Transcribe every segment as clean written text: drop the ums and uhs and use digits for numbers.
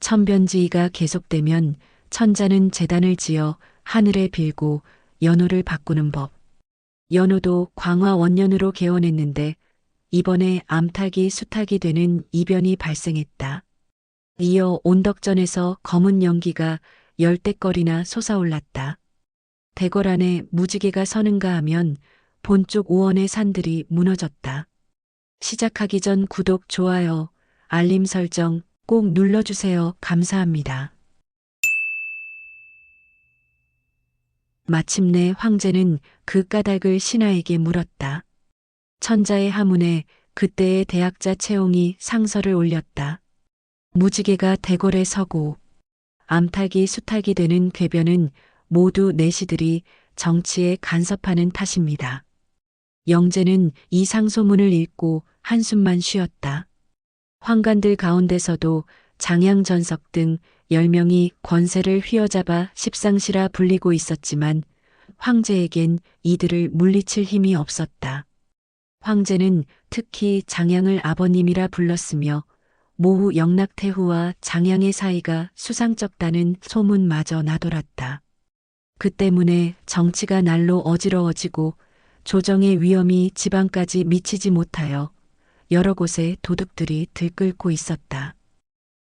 천변지의가 계속되면 천자는 제단을 지어 하늘에 빌고 연호를 바꾸는 법. 연호도 광화 원년으로 개원했는데 이번에 암탉이 수탉이 되는 이변이 발생했다. 이어 온덕전에서 검은 연기가 열댓거리나 솟아올랐다. 대궐 안에 무지개가 서는가 하면 본쪽 오원의 산들이 무너졌다. 시작하기 전 구독, 좋아요, 알림 설정 꼭 눌러주세요. 감사합니다. 마침내 황제는 그 까닭을 신하에게 물었다. 천자의 하문에 그때의 대학자 채옹이 상서를 올렸다. 무지개가 대궐에 서고 암탉이 수탉이 되는 궤변은 모두 내시들이 정치에 간섭하는 탓입니다. 영제는 이 상소문을 읽고 한숨만 쉬었다. 황관들 가운데서도 장양전석 등 10명이 권세를 휘어잡아 십상시라 불리고 있었지만 황제에겐 이들을 물리칠 힘이 없었다. 황제는 특히 장양을 아버님이라 불렀으며 모후 영락태후와 장양의 사이가 수상쩍다는 소문마저 나돌았다. 그 때문에 정치가 날로 어지러워지고 조정의 위험이 지방까지 미치지 못하여 여러 곳에 도둑들이 들끓고 있었다.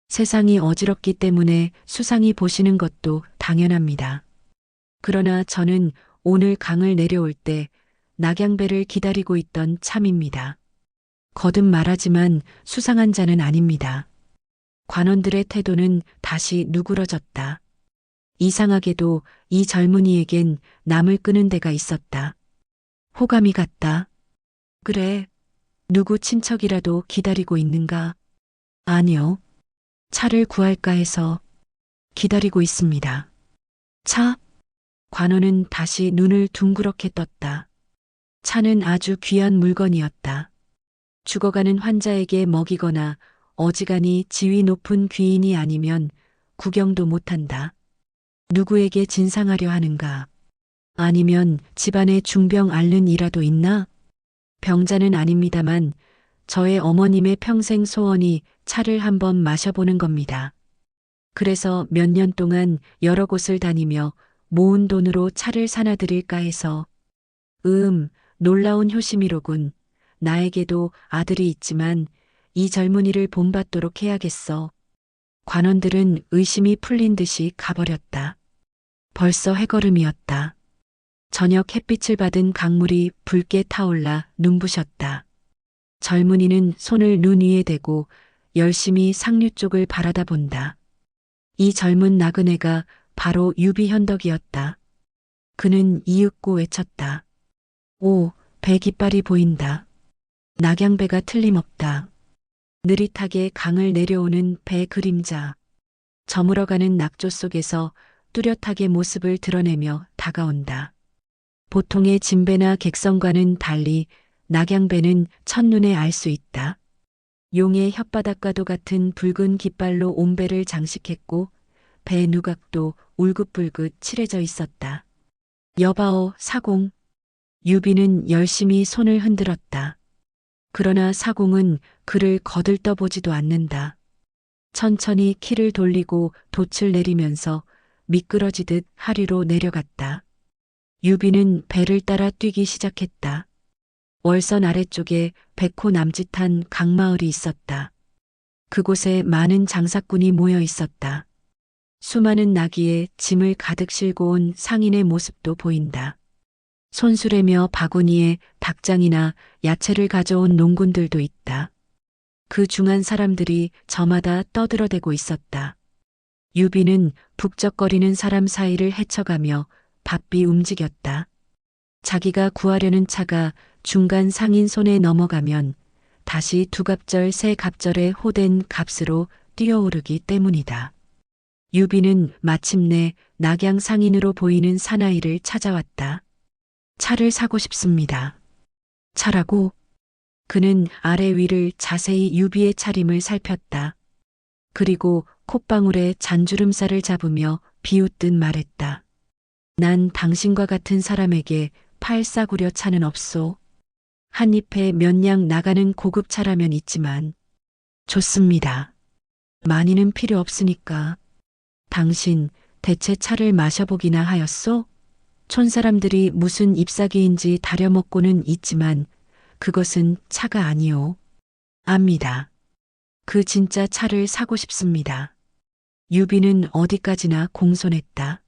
세상이 어지럽기 때문에 수상이 보시는 것도 당연합니다. 그러나 저는 오늘 강을 내려올 때 낙양배를 기다리고 있던 참입니다. 거듭 말하지만 수상한 자는 아닙니다. 관원들의 태도는 다시 누그러졌다. 이상하게도 이 젊은이에겐 남을 끄는 데가 있었다. 호감이 같다. 그래, 누구 친척이라도 기다리고 있는가? 아니요. 차를 구할까 해서 기다리고 있습니다. 차? 관원은 다시 눈을 둥그렇게 떴다. 차는 아주 귀한 물건이었다. 죽어가는 환자에게 먹이거나 어지간히 지위 높은 귀인이 아니면 구경도 못한다. 누구에게 진상하려 하는가? 아니면 집안에 중병 앓는 이라도 있나? 병자는 아닙니다만 저의 어머님의 평생 소원이 차를 한번 마셔보는 겁니다. 그래서 몇 년 동안 여러 곳을 다니며 모은 돈으로 차를 사놔드릴까 해서. 놀라운 효심이로군. 나에게도 아들이 있지만 이 젊은이를 본받도록 해야겠어. 관원들은 의심이 풀린 듯이 가버렸다. 벌써 해걸음이었다. 저녁 햇빛을 받은 강물이 붉게 타올라 눈부셨다. 젊은이는 손을 눈 위에 대고 열심히 상류 쪽을 바라다 본다. 이 젊은 나그네가 바로 유비현덕이었다. 그는 이윽고 외쳤다. 오, 배 깃발이 보인다. 낙양배가 틀림없다. 느릿하게 강을 내려오는 배 그림자. 저물어가는 낙조 속에서 뚜렷하게 모습을 드러내며 다가온다. 보통의 진배나 객선과는 달리 낙양배는 첫눈에 알 수 있다. 용의 혓바닥과도 같은 붉은 깃발로 온 배를 장식했고 배 누각도 울긋불긋 칠해져 있었다. 여봐오, 사공. 유비는 열심히 손을 흔들었다. 그러나 사공은 그를 거들떠보지도 않는다. 천천히 키를 돌리고 돛을 내리면서 미끄러지듯 하류로 내려갔다. 유비는 배를 따라 뛰기 시작했다. 월선 아래쪽에 백호 남짓한 강마을이 있었다. 그곳에 많은 장사꾼이 모여 있었다. 수많은 나귀에 짐을 가득 싣고 온 상인의 모습도 보인다. 손수레며 바구니에 닭장이나 야채를 가져온 농군들도 있다. 그 중한 사람들이 저마다 떠들어대고 있었다. 유비는 북적거리는 사람 사이를 헤쳐가며 바삐 움직였다. 자기가 구하려는 차가 중간 상인 손에 넘어가면 다시 두 갑절 세 갑절의 호된 값으로 뛰어오르기 때문이다. 유비는 마침내 낙양 상인으로 보이는 사나이를 찾아왔다. 차를 사고 싶습니다. 차라고? 그는 아래 위를 자세히 유비의 차림을 살폈다. 그리고 콧방울에 잔주름살을 잡으며 비웃듯 말했다. 난 당신과 같은 사람에게 팔 싸구려 차는 없소. 한 잎에 몇 냥 나가는 고급차라면 있지만. 좋습니다. 많이는 필요 없으니까. 당신 대체 차를 마셔보기나 하였소? 촌사람들이 무슨 잎사귀인지 다려먹고는 있지만 그것은 차가 아니오. 압니다. 그 진짜 차를 사고 싶습니다. 유비는 어디까지나 공손했다.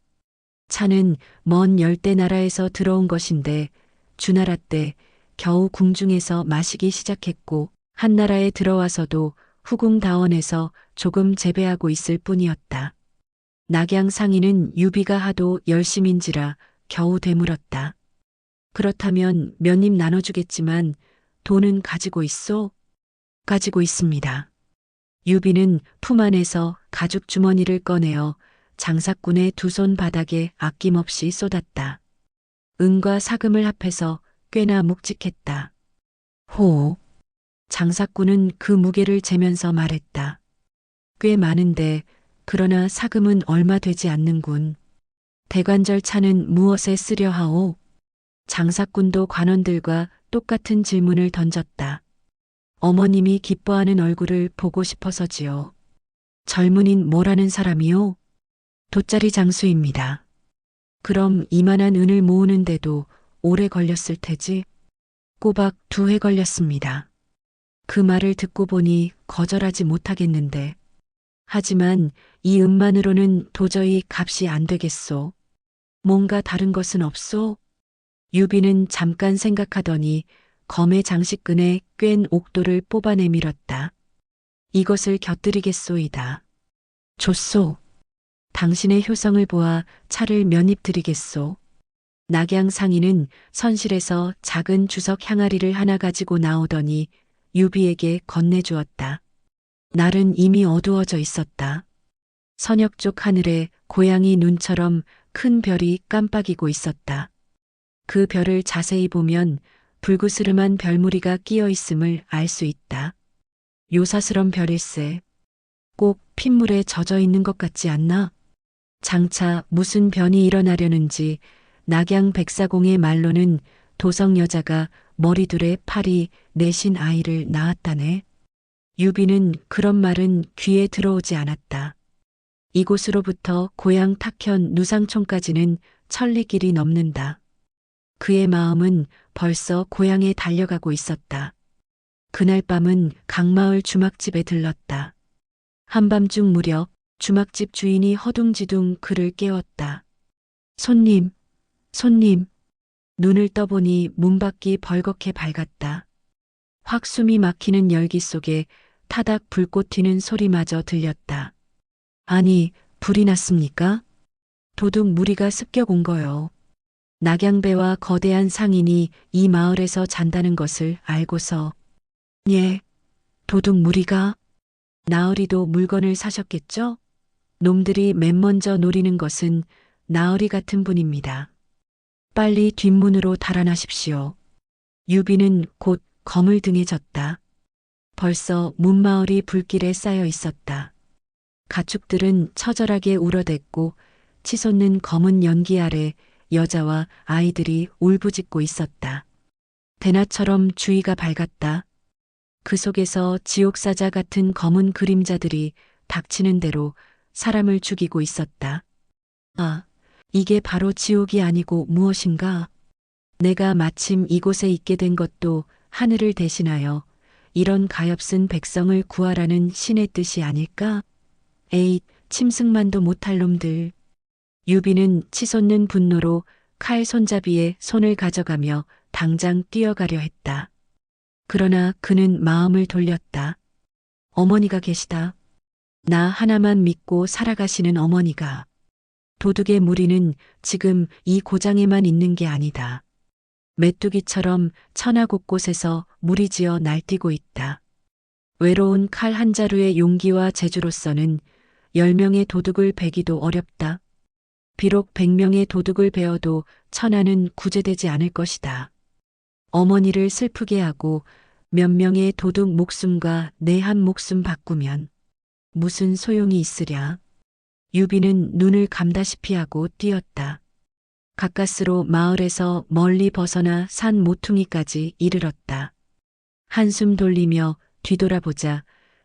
차는 먼 열대 나라에서 들어온 것인데 주나라 때 겨우 궁중에서 마시기 시작했고 한나라에 들어와서도 후궁다원에서 조금 재배하고 있을 뿐이었다. 낙양 상인은 유비가 하도 열심인지라 겨우 되물었다. 그렇다면 몇 입 나눠주겠지만 돈은 가지고 있소? 가지고 있습니다. 유비는 품 안에서 가죽 주머니를 꺼내어 장사꾼의 두 손 바닥에 아낌없이 쏟았다. 은과 사금을 합해서 꽤나 묵직했다. 호. 장사꾼은 그 무게를 재면서 말했다. 꽤 많은데 그러나 사금은 얼마 되지 않는군. 대관절 차는 무엇에 쓰려 하오? 장사꾼도 관원들과 똑같은 질문을 던졌다. 어머님이 기뻐하는 얼굴을 보고 싶어서지요. 젊은인 뭐라는 사람이요? 돗자리 장수입니다. 그럼 이만한 은을 모으는데도 오래 걸렸을 테지? 꼬박 2해 걸렸습니다. 그 말을 듣고 보니 거절하지 못하겠는데. 하지만 이 은만으로는 도저히 값이 안 되겠소. 뭔가 다른 것은 없소? 유비는 잠깐 생각하더니 검의 장식끈에 꿰인 옥도를 뽑아내 밀었다. 이것을 곁들이겠소이다. 좋소. 당신의 효성을 보아 차를 몇 입 드리겠소. 낙양 상인은 선실에서 작은 주석 향아리를 하나 가지고 나오더니 유비에게 건네주었다. 날은 이미 어두워져 있었다. 서녁 쪽 하늘에 고양이 눈처럼 큰 별이 깜빡이고 있었다. 그 별을 자세히 보면 불그스름한 별무리가 끼어 있음을 알 수 있다. 요사스런 별일세. 꼭 핏물에 젖어 있는 것 같지 않나? 장차 무슨 변이 일어나려는지 낙양 백사공의 말로는 도성 여자가 머리둘에 팔이 내신 아이를 낳았다네. 유비는 그런 말은 귀에 들어오지 않았다. 이곳으로부터 고향 탁현 누상촌까지는 천리길이 넘는다. 그의 마음은 벌써 고향에 달려가고 있었다. 그날 밤은 강마을 주막집에 들렀다. 한밤중 무렵 주막집 주인이 허둥지둥 그를 깨웠다. 손님, 손님. 눈을 떠보니 문밖이 벌겋게 밝았다. 확 숨이 막히는 열기 속에 타닥 불꽃 튀는 소리마저 들렸다. 아니, 불이 났습니까? 도둑 무리가 습격 온 거요. 낙양배와 거대한 상인이 이 마을에서 잔다는 것을 알고서. 예, 도둑 무리가? 나으리도 물건을 사셨겠죠? 놈들이 맨 먼저 노리는 것은 나으리 같은 분입니다. 빨리 뒷문으로 달아나십시오. 유비는 곧 검을 등에 졌다. 벌써 문마을이 불길에 쌓여 있었다. 가축들은 처절하게 울어댔고 치솟는 검은 연기 아래 여자와 아이들이 울부짖고 있었다. 대낮처럼 주위가 밝았다. 그 속에서 지옥사자 같은 검은 그림자들이 닥치는 대로 사람을 죽이고 있었다. 아, 이게 바로 지옥이 아니고 무엇인가? 내가 마침 이곳에 있게 된 것도 하늘을 대신하여 이런 가엾은 백성을 구하라는 신의 뜻이 아닐까? 에잇, 침승만도 못할 놈들. 유비는 치솟는 분노로 칼 손잡이에 손을 가져가며 당장 뛰어가려 했다. 그러나 그는 마음을 돌렸다. 어머니가 계시다. 나 하나만 믿고 살아가시는 어머니가. 도둑의 무리는 지금 이 고장에만 있는 게 아니다. 메뚜기처럼 천하 곳곳에서 무리지어 날뛰고 있다. 외로운 칼 한 자루의 용기와 재주로서는 10명의 도둑을 베기도 어렵다. 비록 100명의 도둑을 베어도 천하는 구제되지 않을 것이다. 어머니를 슬프게 하고 몇 명의 도둑 목숨과 내 한 목숨 바꾸면 무슨 소용이 있으랴. 유비는 눈을 감다시피 하고 뛰었다. 가까스로 마을에서 멀리 벗어나 산 모퉁이까지 이르렀다. 한숨 돌리며 뒤돌아보자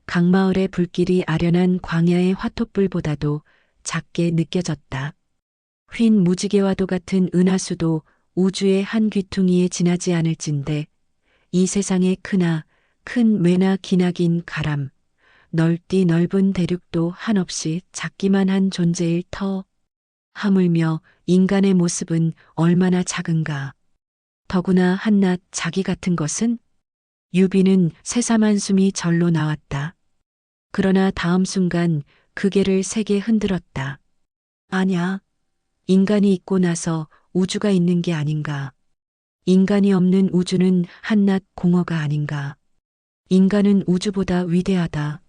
강마을의 불길이 아련한 광야의 화톳불보다도 작게 느껴졌다. 휜 무지개와도 같은 은하수도 우주의 한 귀퉁이에 지나지 않을진데 이 세상의 크나 큰 메나 기나긴 가람, 넓디 넓은 대륙도 한없이 작기만 한 존재일 터. 하물며 인간의 모습은 얼마나 작은가. 더구나 한낱 자기 같은 것은? 유비는 새삼한 숨이 절로 나왔다. 그러나 다음 순간 그게를 세게 흔들었다. 아냐. 인간이 있고 나서 우주가 있는 게 아닌가. 인간이 없는 우주는 한낱 공허가 아닌가. 인간은 우주보다 위대하다.